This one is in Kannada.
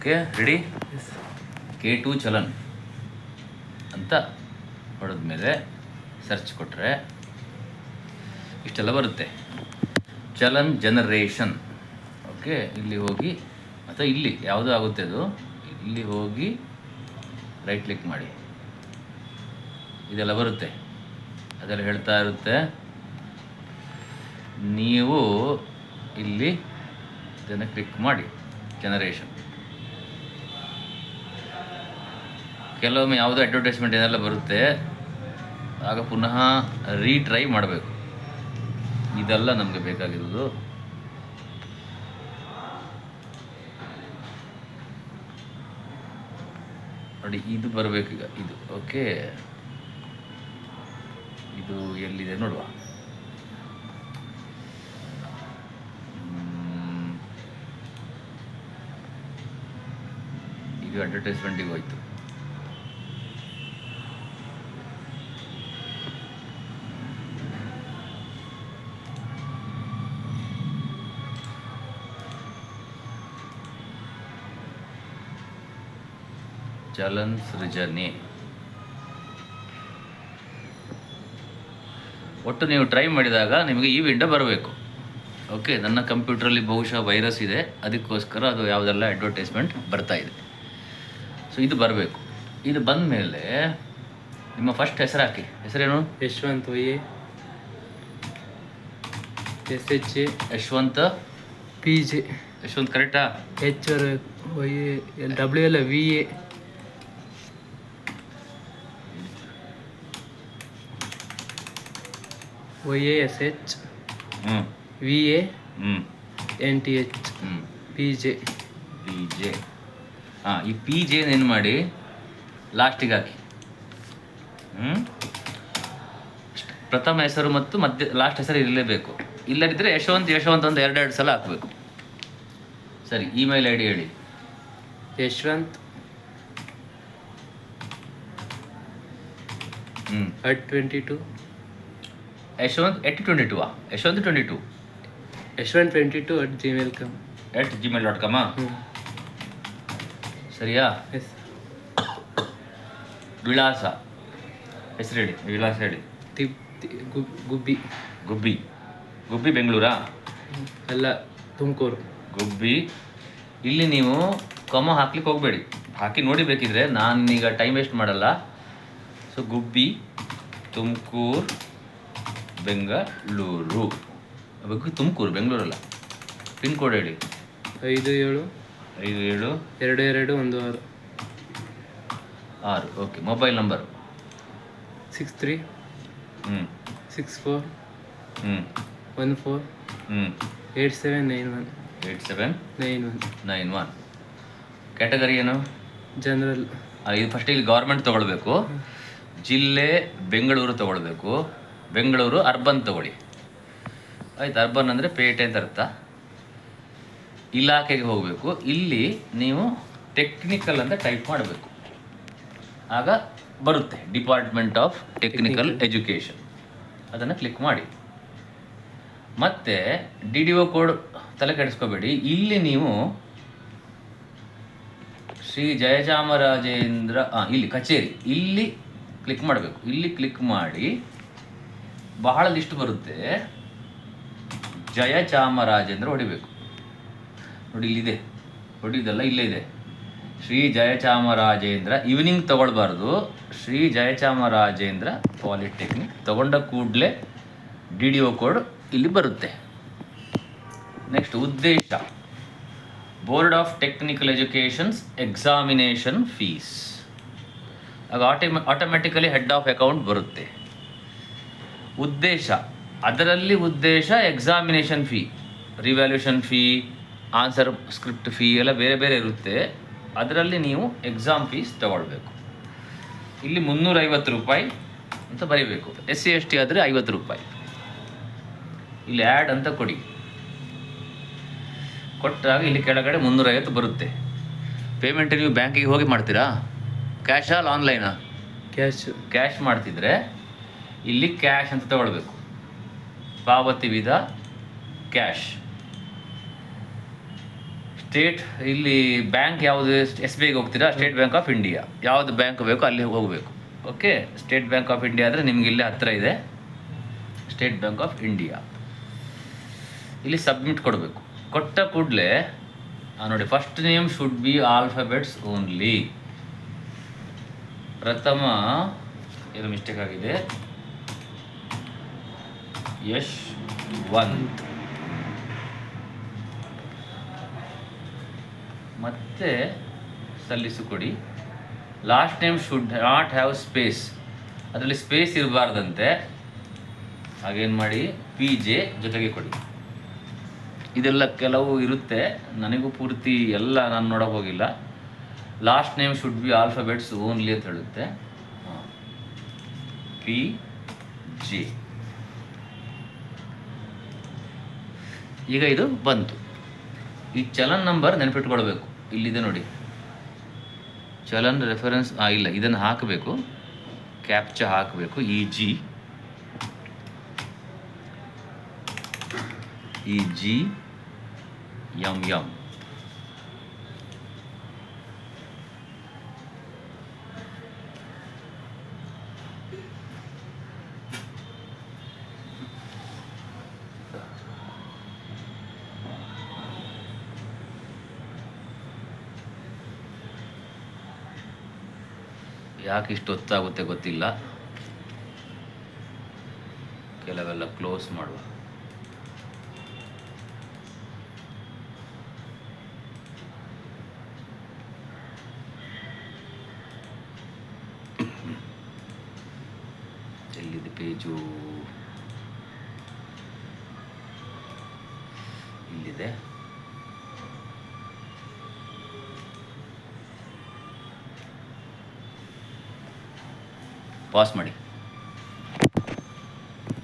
Okay ready. K2 ಚಲನ್ ಅಂತ ಹೊಡೆದ್ಮೇಲೆ ಸರ್ಚ್ ಕೊಟ್ಟರೆ ಇಷ್ಟೆಲ್ಲ ಬರುತ್ತೆ. ಚಲನ್ ಜನರೇಷನ್. ಓಕೆ, ಇಲ್ಲಿ ಹೋಗಿ ಅಥವಾ ಇಲ್ಲಿ ಯಾವುದೂ ಆಗುತ್ತೆ ಅದು. ಇಲ್ಲಿ ಹೋಗಿ ರೈಟ್ ಕ್ಲಿಕ್ ಮಾಡಿ, ಇದೆಲ್ಲ ಬರುತ್ತೆ, ಅದೆಲ್ಲ ಹೇಳ್ತಾ ಇರುತ್ತೆ. ನೀವು ಇಲ್ಲಿ ಇದನ್ನು ಕ್ಲಿಕ್ ಮಾಡಿ ಜನರೇಷನ್. ಕೆಲವೊಮ್ಮೆ ಯಾವುದೋ ಅಡ್ವರ್ಟೈಸ್ಮೆಂಟ್ ಏನೆಲ್ಲ ಬರುತ್ತೆ, ಆಗ ಪುನಃ ರೀಟ್ರೈ ಮಾಡಬೇಕು. ಇದೆಲ್ಲ ನಮಗೆ ಬೇಕಾಗಿರೋದು. ನೋಡಿ, ಇದು ಬರಬೇಕೀಗ. ಇದು ಓಕೆ, ಇದು ಎಲ್ಲಿದೆ ನೋಡುವ. ಇದು ಅಡ್ವರ್ಟೈಸ್ಮೆಂಟಿಗೆ ಹೋಯ್ತು. ಚಲನ್ ಸೃಜನೆ. ಒಟ್ಟು ನೀವು ಟ್ರೈ ಮಾಡಿದಾಗ ನಿಮಗೆ ಈ ವಿಂಡೋ ಬರಬೇಕು. ಓಕೆ, ನನ್ನ ಕಂಪ್ಯೂಟ್ರಲ್ಲಿ ಬಹುಶಃ ವೈರಸ್ ಇದೆ, ಅದಕ್ಕೋಸ್ಕರ ಅದು ಯಾವುದೆಲ್ಲ ಅಡ್ವರ್ಟೈಸ್ಮೆಂಟ್ ಬರ್ತಾ ಇದೆ. ಸೊ ಇದು ಬರಬೇಕು. ಇದು ಬಂದ ಮೇಲೆ ನಿಮ್ಮ ಫಸ್ಟ್ ಹೆಸರು ಹಾಕಿ. ಹೆಸರೇನು? ಯಶವಂತ್ ಒಯ್ಯೆ, SH ಯಶವಂತ PJ, ಯಶವಂತ್ ಕರೆಕ್ಟಾ? H ಒಯ್ಯೆ, W ಎಲ್ಲ VA, ಒಯ್ಯೆ SH VA NTH PJ. ಹಾಂ, ಈ PJ ಏನು ಮಾಡಿ ಲಾಸ್ಟಿಗೆ ಹಾಕಿ. ಪ್ರಥಮ ಹೆಸರು ಮತ್ತು ಮಧ್ಯ ಲಾಸ್ಟ್ ಹೆಸರು ಇರಲೇಬೇಕು. ಇಲ್ಲದಿದ್ದರೆ ಯಶವಂತ್ ಒಂದು ಎರಡೆರಡು ಸಲ ಹಾಕಬೇಕು. ಸರಿ, ಇಮೇಲ್ ID ಹೇಳಿ. ಯಶವಂತ್ @22. ಯಶವಂತ್ @22. ಯಶವಂತ್ 22 ಯಶವಂತ್22 @gmail.com. @gmail.com. ಸರಿಯಾ? ಎಸ್. ವಿಳಾಸ ಹೆಸರು ಹೇಳಿ. ವಿಳಾಸ ಹೇಳಿ. ಗುಬ್ಬಿ. ಗುಬ್ಬಿ ಬೆಂಗಳೂರಾ? ಅಲ್ಲ, ತುಮಕೂರು. ಗುಬ್ಬಿ. ಇಲ್ಲಿ ನೀವು ಕೊಮ ಹಾಕ್ಲಿಕ್ಕೆ ಹೋಗಬೇಡಿ, ಹಾಕಿ ನೋಡಿ ಬೇಕಿದ್ರೆ, ನಾನೀಗ ಟೈಮ್ ವೇಸ್ಟ್ ಮಾಡಲ್ಲ. ಸೊ ಗುಬ್ಬಿ, ತುಮಕೂರು, ಬೆಂಗಳೂರು. ತುಮಕೂರು, ಬೆಂಗಳೂರಲ್ಲ. ಪಿನ್ ಕೋಡ್ ಹೇಳಿ. 572216. ಓಕೆ. Mobile number 63 64 14 8791. 8791. ಕ್ಯಾಟಗರಿ ಏನು? ಜನರಲ್. ಇದು ಫಸ್ಟ್ ಇಲ್ಲಿ ಗೌರ್ಮೆಂಟ್ ತೊಗೊಳ್ಬೇಕು. ಜಿಲ್ಲೆ ಬೆಂಗಳೂರು ತೊಗೊಳ್ಬೇಕು. ಬೆಂಗಳೂರು ಅರ್ಬನ್ ತೊಗೊಳ್ಳಿ. ಆಯ್ತು, ಅರ್ಬನ್ ಅಂದರೆ ಪೇಟೆ ಅಂತ ಅರ್ಥ. ಇಲಾಖೆಗೆ ಹೋಗಬೇಕು. ಇಲ್ಲಿ ನೀವು ಟೆಕ್ನಿಕಲ್ ಅಂತ ಟೈಪ್ ಮಾಡಬೇಕು, ಆಗ ಬರುತ್ತೆ ಡಿಪಾರ್ಟ್ಮೆಂಟ್ ಆಫ್ ಟೆಕ್ನಿಕಲ್ ಎಜುಕೇಷನ್. ಅದನ್ನು ಕ್ಲಿಕ್ ಮಾಡಿ. ಮತ್ತು DDO ಕೋಡ್ ತಲೆ ಕೆಡಿಸ್ಕೋಬೇಡಿ. ಇಲ್ಲಿ ನೀವು ಶ್ರೀ ಜಯಚಾಮರಾಜೇಂದ್ರ ಇಲ್ಲಿ ಕಚೇರಿ, ಇಲ್ಲಿ ಕ್ಲಿಕ್ ಮಾಡಬೇಕು. ಇಲ್ಲಿ ಕ್ಲಿಕ್ ಮಾಡಿ ಬಹಳ ಲಿಸ್ಟ್ ಬರುತ್ತೆ. ಜಯಚಾಮರಾಜೇಂದ್ರ ಹೊಡಿಬೇಕು. ನೋಡಿ, ಇಲ್ಲಿದೆ, ಹೊಡಿದಲ್ಲ, ಇಲ್ಲೇ ಇದೆ. ಶ್ರೀ ಜಯಚಾಮರಾಜೇಂದ್ರ ಈವ್ನಿಂಗ್ ತಗೊಳ್ಬಾರ್ದು. ಶ್ರೀ ಜಯಚಾಮರಾಜೇಂದ್ರ ಪಾಲಿಟೆಕ್ನಿಕ್ ತಗೊಂಡ ಕೂಡಲೇ DDO ಕೋಡ್ ಇಲ್ಲಿ ಬರುತ್ತೆ. ನೆಕ್ಸ್ಟ್ ಉದ್ದೇಶ, board of technical educations examination fees. ಆಗ ಆಟೋಮೆಟಿಕಲಿ ಹೆಡ್ ಆಫ್ ಅಕೌಂಟ್ ಬರುತ್ತೆ. ಉದ್ದೇಶ, ಅದರಲ್ಲಿ ಉದ್ದೇಶ examination fee, revaluation fee, answer script fee ಎಲ್ಲ ಬೇರೆ ಬೇರೆ ಇರುತ್ತೆ. ಅದರಲ್ಲಿ ನೀವು ಎಕ್ಸಾಮ್ ಫೀಸ್ ತಗೊಳ್ಬೇಕು. ಇಲ್ಲಿ 350 ರೂಪಾಯಿ ಅಂತ ಬರೀಬೇಕು. SC ST ಆದರೆ 50 ರೂಪಾಯಿ. ಇಲ್ಲಿ ಆ್ಯಡ್ ಅಂತ ಕೊಡಿ. ಕೊಟ್ಟಾಗ ಇಲ್ಲಿ ಕೆಳಗಡೆ 350 ಬರುತ್ತೆ. ಪೇಮೆಂಟ್ ನೀವು ಬ್ಯಾಂಕಿಗೆ ಹೋಗಿ ಮಾಡ್ತೀರಾ? ಕ್ಯಾಶಾ ಅಲ್ಲ ಆನ್ಲೈನಾ? ಕ್ಯಾಶ್ ಮಾಡ್ತಿದ್ರೆ ಇಲ್ಲಿ ಕ್ಯಾಶ್ ಅಂತ ತಗೊಳ್ಬೇಕು. ಪಾವತಿ ವಿಧ ಕ್ಯಾಶ್. ಸ್ಟೇಟ್ ಇಲ್ಲಿ ಬ್ಯಾಂಕ್ ಯಾವುದು ಎಸ್ ಬಿ ಐಗೆ ಹೋಗ್ತೀರಾ, ಸ್ಟೇಟ್ ಬ್ಯಾಂಕ್ ಆಫ್ ಇಂಡಿಯಾ. ಯಾವುದು ಬ್ಯಾಂಕ್ ಬೇಕೋ ಅಲ್ಲಿ ಹೋಗಬೇಕು. Okay, state bank of India ಆದರೆ ನಿಮ್ಗೆ ಇಲ್ಲೇ ಹತ್ತಿರ ಇದೆ. ಸ್ಟೇಟ್ ಬ್ಯಾಂಕ್ ಆಫ್ ಇಂಡಿಯಾ ಇಲ್ಲಿ ಸಬ್ಮಿಟ್ ಕೊಡಬೇಕು. ಕೊಟ್ಟ ಕೂಡಲೇ ನೋಡಿ, first name should be alphabets only. ಪ್ರಥಮ ಏನು ಮಿಸ್ಟೇಕ್ ಆಗಿದೆ, ಯಶ್ವಂತ್. ಮತ್ತೆ ಸಲ್ಲಿಸು ಕೊಡಿ. Last name should not have space, ಅದರಲ್ಲಿ ಸ್ಪೇಸ್ ಇರಬಾರ್ದಂತೆ. ಹಾಗೇನು ಮಾಡಿ, ಪಿ ಜೆ ಜೊತೆಗೆ ಕೊಡಿ. ಇದೆಲ್ಲ ಕೆಲವು ಇರುತ್ತೆ, ನನಗೂ ಪೂರ್ತಿ ಎಲ್ಲ ನಾನು ನೋಡೋಕೆ ಹೋಗಿಲ್ಲ. Last name should be alphabets only ಅಂತ ಹೇಳುತ್ತೆ. P J. ಈಗ ಇದು ಬಂತು. ಈ ಚಲನ್ ನಂಬರ್ ನೆನಪಿಟ್ಕೊಳ್ಬೇಕು. ಇಲ್ಲಿದೆ ನೋಡಿ, ಚಲನ್ ರೆಫರೆನ್ಸ್. ಇಲ್ಲ, ಇದನ್ನು ಹಾಕಬೇಕು, ಕ್ಯಾಪ್ಚಾ ಹಾಕಬೇಕು. EGMM. ಯಾಕೆ ಇಷ್ಟು ಹೊತ್ತಾಗುತ್ತೆ ಗೊತ್ತಿಲ್ಲ. ಕೆಲವೆಲ್ಲ ಕ್ಲೋಸ್ ಮಾಡುವ. ಎಲ್ಲಿದೆ ಪೇಜು? ಇಲ್ಲಿದೆ. ಪಾಸ್ ಮಾಡಿ.